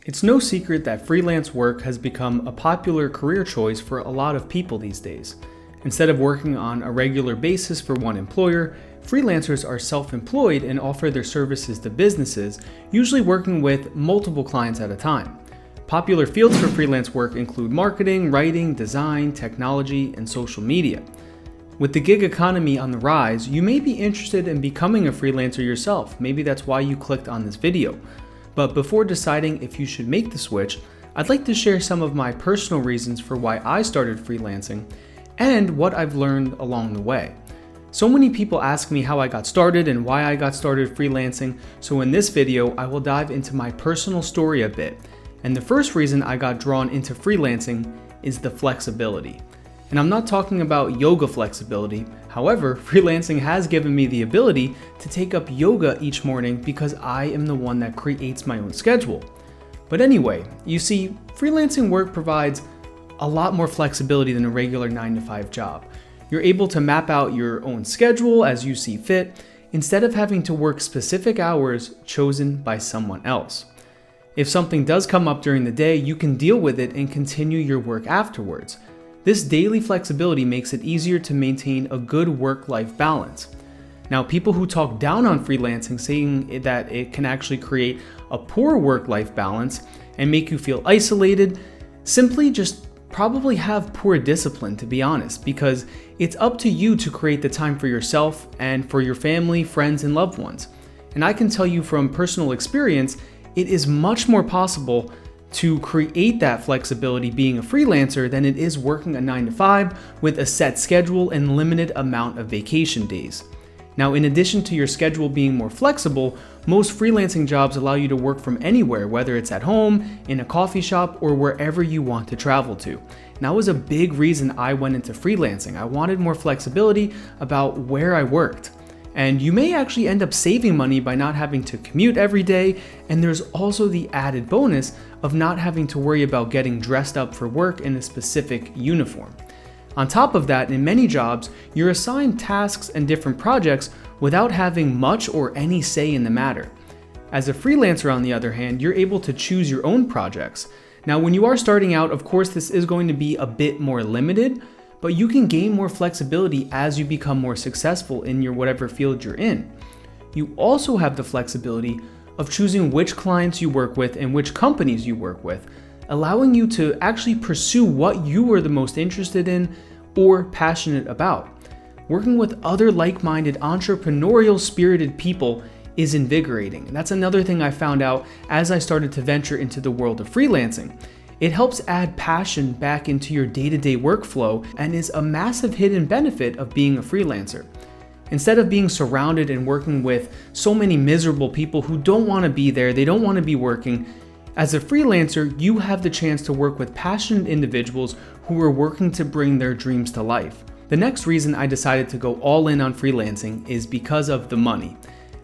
It's no secret that freelance work has become a popular career choice for a lot of people these days. Instead of working on a regular basis for one employer, freelancers are self-employed and offer their services to businesses, usually working with multiple clients at a time. Popular fields for freelance work include marketing, writing, design, technology, and social media. With the gig economy on the rise, you may be interested in becoming a freelancer yourself. Maybe that's why you clicked on this video. But before deciding if you should make the switch, I'd like to share some of my personal reasons for why I started freelancing and what I've learned along the way. So many people ask me how I got started and why I got started freelancing, so in this video I will dive into my personal story a bit. And the first reason I got drawn into freelancing is the flexibility. And I'm not talking about yoga flexibility. However, freelancing has given me the ability to take up yoga each morning because I am the one that creates my own schedule. But anyway, you see, freelancing work provides a lot more flexibility than a regular 9-to-5 job. You're able to map out your own schedule as you see fit, instead of having to work specific hours chosen by someone else. If something does come up during the day, you can deal with it and continue your work afterwards. This daily flexibility makes it easier to maintain a good work-life balance. Now, people who talk down on freelancing, saying that it can actually create a poor work-life balance and make you feel isolated, simply just probably have poor discipline, to be honest, because it's up to you to create the time for yourself and for your family, friends, and loved ones. And I can tell you from personal experience, it is much more possible to create that flexibility being a freelancer than it is working a 9-to-5 with a set schedule and limited amount of vacation days. Now, in addition to your schedule being more flexible, most freelancing jobs allow you to work from anywhere, whether it's at home, in a coffee shop, or wherever you want to travel to. And that was a big reason I went into freelancing. I wanted more flexibility about where I worked. And you may actually end up saving money by not having to commute every day, and there's also the added bonus of not having to worry about getting dressed up for work in a specific uniform. On top of that, in many jobs, you're assigned tasks and different projects without having much or any say in the matter. As a freelancer, on the other hand, you're able to choose your own projects. Now, when you are starting out, of course, this is going to be a bit more limited, but you can gain more flexibility as you become more successful in your whatever field you're in. You also have the flexibility of choosing which clients you work with and which companies you work with, allowing you to actually pursue what you are the most interested in or passionate about. Working with other like-minded, entrepreneurial spirited people is invigorating. And that's another thing I found out as I started to venture into the world of freelancing. It helps add passion back into your day-to-day workflow and is a massive hidden benefit of being a freelancer. Instead of being surrounded and working with so many miserable people who don't want to be there, they don't want to be working, as a freelancer, you have the chance to work with passionate individuals who are working to bring their dreams to life. The next reason I decided to go all in on freelancing is because of the money.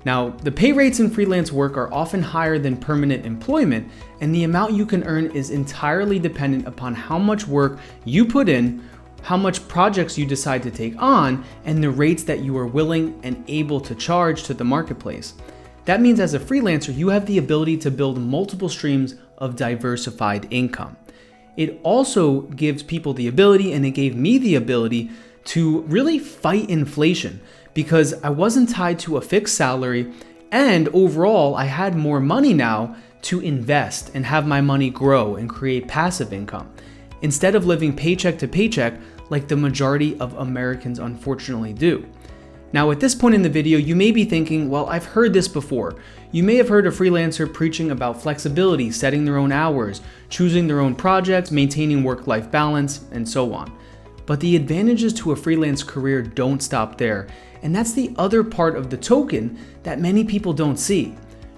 Now, the pay rates in freelance work are often higher than permanent employment, and the amount you can earn is entirely dependent upon how much work you put in, how much projects you decide to take on, and the rates that you are willing and able to charge to the marketplace. That means as a freelancer, you have the ability to build multiple streams of diversified income. It also gives people the ability, and it gave me the ability, to really fight inflation, because I wasn't tied to a fixed salary, and overall I had more money now to invest and have my money grow and create passive income, instead of living paycheck to paycheck like the majority of Americans unfortunately do. Now, at this point in the video, you may be thinking, well, I've heard this before. You may have heard a freelancer preaching about flexibility, setting their own hours, choosing their own projects, maintaining work-life balance, and so on. But the advantages to a freelance career don't stop there, and that's the other part of the token that many people don't see.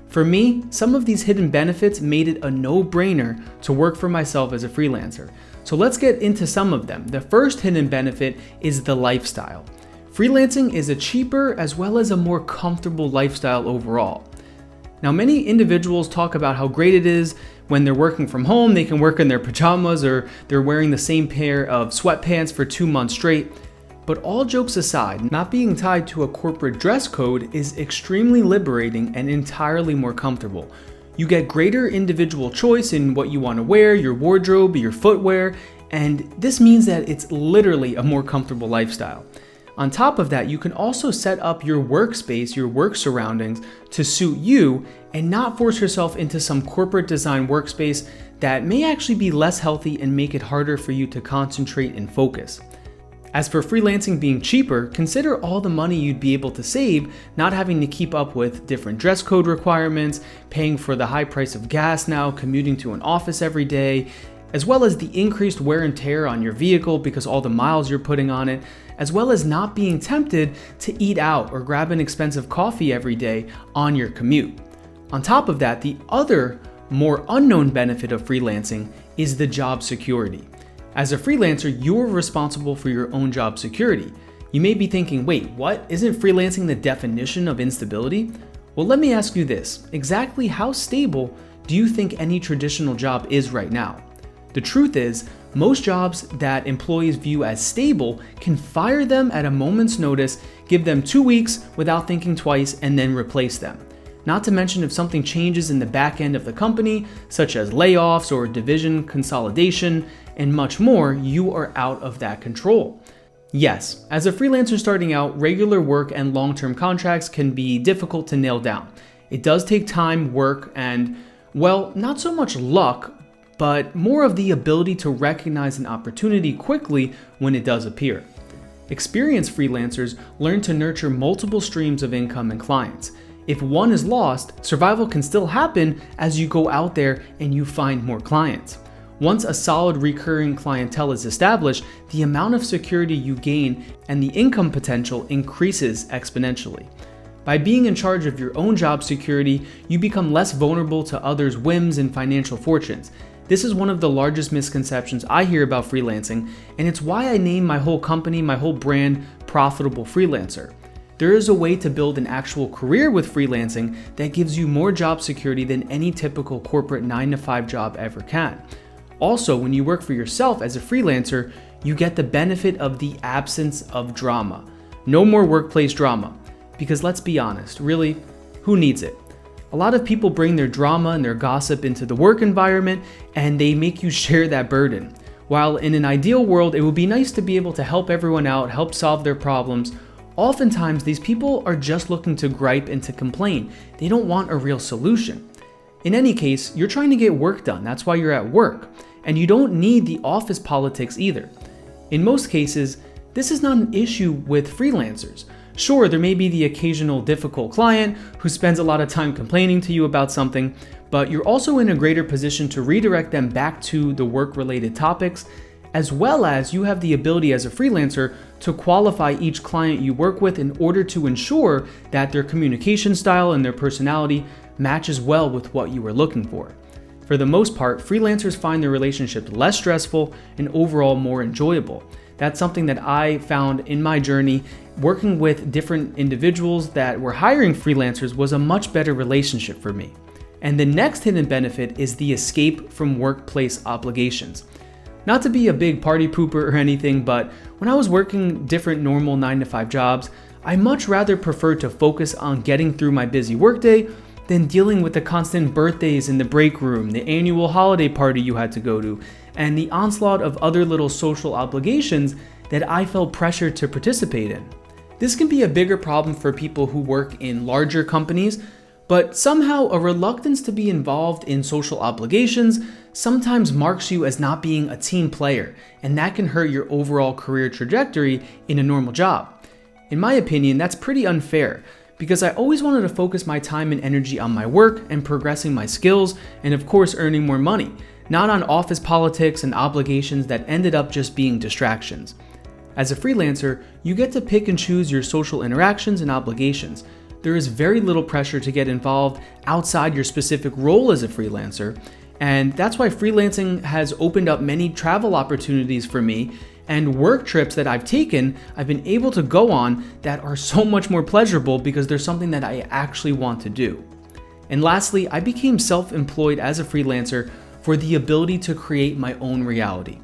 For me, some of these hidden benefits made it a no-brainer to work for myself as a freelancer. So let's get into some of them. The first hidden benefit is the lifestyle. Freelancing is a cheaper as well as a more comfortable lifestyle overall. Now, many individuals talk about how great it is when they're working from home, they can work in their pajamas or they're wearing the same pair of sweatpants for 2 months straight. But all jokes aside, not being tied to a corporate dress code is extremely liberating and entirely more comfortable. You get greater individual choice in what you want to wear, your wardrobe, your footwear, and this means that it's literally a more comfortable lifestyle. On top of that, you can also set up your workspace, your work surroundings to suit you and not force yourself into some corporate design workspace that may actually be less healthy and make it harder for you to concentrate and focus. As for freelancing being cheaper, consider all the money you'd be able to save not having to keep up with different dress code requirements, paying for the high price of gas now, commuting to an office every day, as well as the increased wear and tear on your vehicle because all the miles you're putting on it, as well as not being tempted to eat out or grab an expensive coffee every day on your commute. On top of that, the other more unknown benefit of freelancing is the job security. As a freelancer, you're responsible for your own job security. You may be thinking, wait, what? Isn't freelancing the definition of instability? Well, let me ask you this. Exactly how stable do you think any traditional job is right now? The truth is, most jobs that employees view as stable can fire them at a moment's notice, give them 2 weeks without thinking twice, and then replace them. Not to mention if something changes in the back end of the company, such as layoffs or division consolidation, and much more, you are out of that control. Yes, as a freelancer starting out, regular work and long-term contracts can be difficult to nail down. It does take time, work, and, well, not so much luck, but more of the ability to recognize an opportunity quickly when it does appear. Experienced freelancers learn to nurture multiple streams of income and clients. If one is lost, survival can still happen as you go out there and you find more clients. Once a solid recurring clientele is established, the amount of security you gain and the income potential increases exponentially. By being in charge of your own job security, you become less vulnerable to others' whims and financial fortunes. This is one of the largest misconceptions I hear about freelancing, and it's why I name my whole company, my whole brand, Profitable Freelancer. There is a way to build an actual career with freelancing that gives you more job security than any typical corporate 9-to-5 job ever can. Also, when you work for yourself as a freelancer, you get the benefit of the absence of drama. No more workplace drama. Because let's be honest, really, who needs it? A lot of people bring their drama and their gossip into the work environment, and they make you share that burden. While in an ideal world, it would be nice to be able to help everyone out, help solve their problems, oftentimes these people are just looking to gripe and to complain. They don't want a real solution. In any case, you're trying to get work done. That's why you're at work. And you don't need the office politics either. In most cases, this is not an issue with freelancers. Sure, there may be the occasional difficult client who spends a lot of time complaining to you about something, but you're also in a greater position to redirect them back to the work-related topics, as well as you have the ability as a freelancer to qualify each client you work with in order to ensure that their communication style and their personality matches well with what you are looking for. For the most part, freelancers find their relationships less stressful and overall more enjoyable. That's something that I found in my journey. Working with different individuals that were hiring freelancers was a much better relationship for me. And the next hidden benefit is the escape from workplace obligations. Not to be a big party pooper or anything, but when I was working different normal 9-to-5 jobs, I much rather preferred to focus on getting through my busy workday than dealing with the constant birthdays in the break room, the annual holiday party you had to go to, and the onslaught of other little social obligations that I felt pressured to participate in. This can be a bigger problem for people who work in larger companies, but somehow a reluctance to be involved in social obligations sometimes marks you as not being a team player, and that can hurt your overall career trajectory in a normal job. In my opinion, that's pretty unfair, because I always wanted to focus my time and energy on my work and progressing my skills, and of course earning more money, not on office politics and obligations that ended up just being distractions. As a freelancer, you get to pick and choose your social interactions and obligations. There is very little pressure to get involved outside your specific role as a freelancer, and that's why freelancing has opened up many travel opportunities for me, and work trips that I've taken, I've been able to go on that are so much more pleasurable because there's something that I actually want to do. And lastly, I became self-employed as a freelancer for the ability to create my own reality.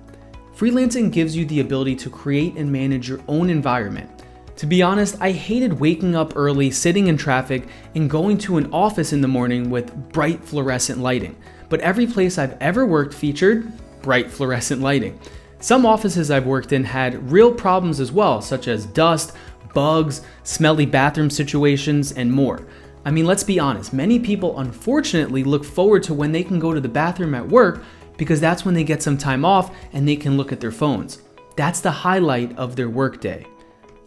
Freelancing gives you the ability to create and manage your own environment, To be honest, I hated waking up early, sitting in traffic, and going to an office in the morning with bright fluorescent lighting. But every place I've ever worked featured bright fluorescent lighting. Some offices I've worked in had real problems as well, such as dust, bugs, smelly bathroom situations, and more. I mean, let's be honest, many people unfortunately look forward to when they can go to the bathroom at work because that's when they get some time off and they can look at their phones. That's the highlight of their workday.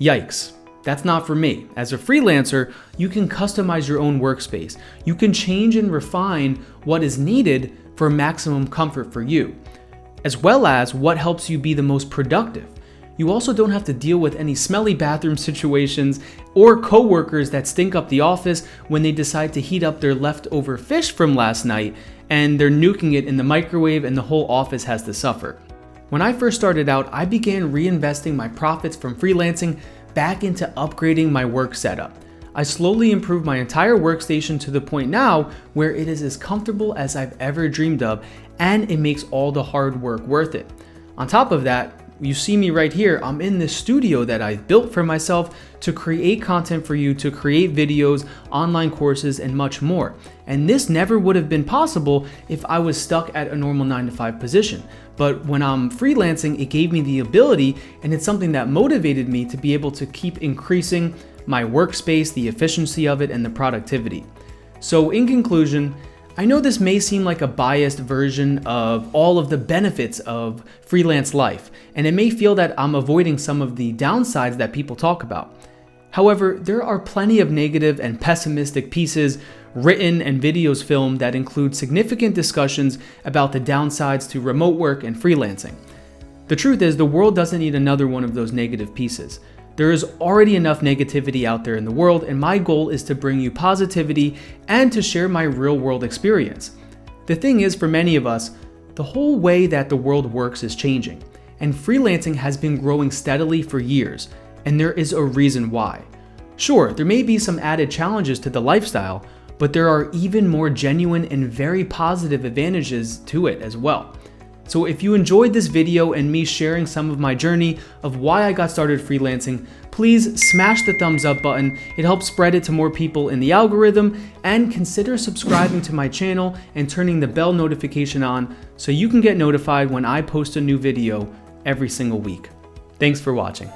Yikes, that's not for me. As a freelancer, you can customize your own workspace. You can change and refine what is needed for maximum comfort for you, as well as what helps you be the most productive. You also don't have to deal with any smelly bathroom situations or coworkers that stink up the office when they decide to heat up their leftover fish from last night and they're nuking it in the microwave and the whole office has to suffer. When I first started out, I began reinvesting my profits from freelancing back into upgrading my work setup. I slowly improved my entire workstation to the point now where it is as comfortable as I've ever dreamed of, and it makes all the hard work worth it. On top of that, you see me right here, I'm in this studio that I've built for myself to create content for you, to create videos, online courses, and much more. And this never would have been possible if I was stuck at a normal 9-to-5 position. But when I'm freelancing, it gave me the ability, and it's something that motivated me to be able to keep increasing my workspace, the efficiency of it, and the productivity. So in conclusion, I know this may seem like a biased version of all of the benefits of freelance life, and it may feel that I'm avoiding some of the downsides that people talk about. However, there are plenty of negative and pessimistic pieces written and videos filmed that include significant discussions about the downsides to remote work and freelancing. The truth is, the world doesn't need another one of those negative pieces. There is already enough negativity out there in the world, and my goal is to bring you positivity and to share my real world experience. The thing is, for many of us, the whole way that the world works is changing, and freelancing has been growing steadily for years, and there is a reason why. Sure, there may be some added challenges to the lifestyle, but there are even more genuine and very positive advantages to it as well. So if you enjoyed this video and me sharing some of my journey of why I got started freelancing, please smash the thumbs up button. It helps spread it to more people in the algorithm, and consider subscribing to my channel and turning the bell notification on so you can get notified when I post a new video every single week. Thanks for watching.